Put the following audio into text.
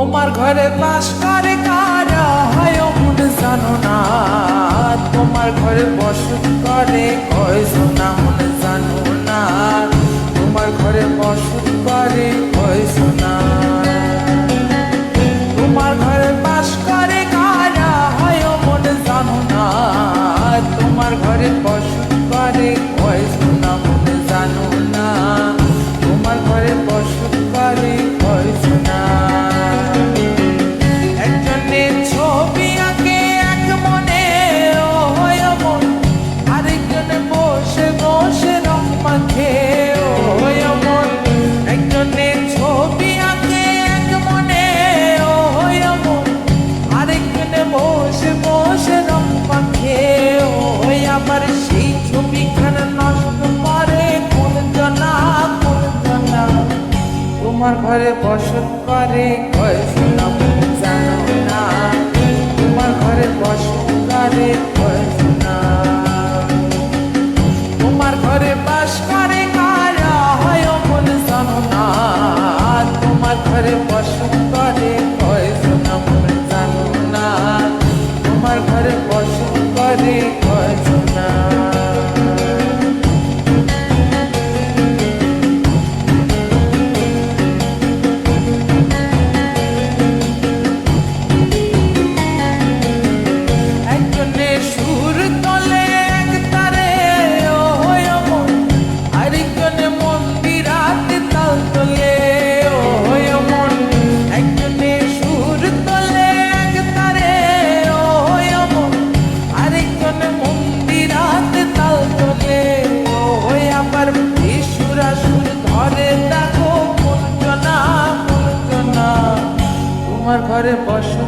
তোমার ঘরে বাস করে কারা হয় মন জানো না, তোমার ঘরে বসত করে কয়জনা মন জানো না, তোমার ঘরে বসত করে কয়জনা। তোমার ঘরে বাস করে কারা হয় মন জানো না, তোমার ঘরে বসত করে কয়জনা মন জানো না, তোমার ঘরে বসত করে কয়জনা। একজনের ছবি আঁকে এক মনে ও হয় মন, আরেকজনে বসে বসে রং মাখে ও হয় মন। একজনের ছবি আঁকে এক মনে ও হয় মন, আরেকজনে বসে বসে রং মাখে ও হয়। আবার সেই ছবিখানা নষ্ট করে কোন জনা কোন জনা, তোমার ঘরে বসত করে কয়জনা মন জানো না, তোমার ঘরে বসত করে কয়জনা। তোমার ঘরে বাস করে কারা হয় মন জানো না, তোমার ঘরে বসত করে কয়জনা মন জানো না, তোমার ঘরে বসত করে কয়জনা। সুর তলে এক তারে ও হয় মন, আরেকজনে মন্দিরাতে তাল তোলে ও হয় মন। একজনে সুর তলে এক তারে ও হয় মন, আরেকজনে মন্দিরাতে তাল তোলে ও হয়। আবার সুরা সুর ধরে দেখো কোন জনা কোন জনা, তোমার ঘরে বসত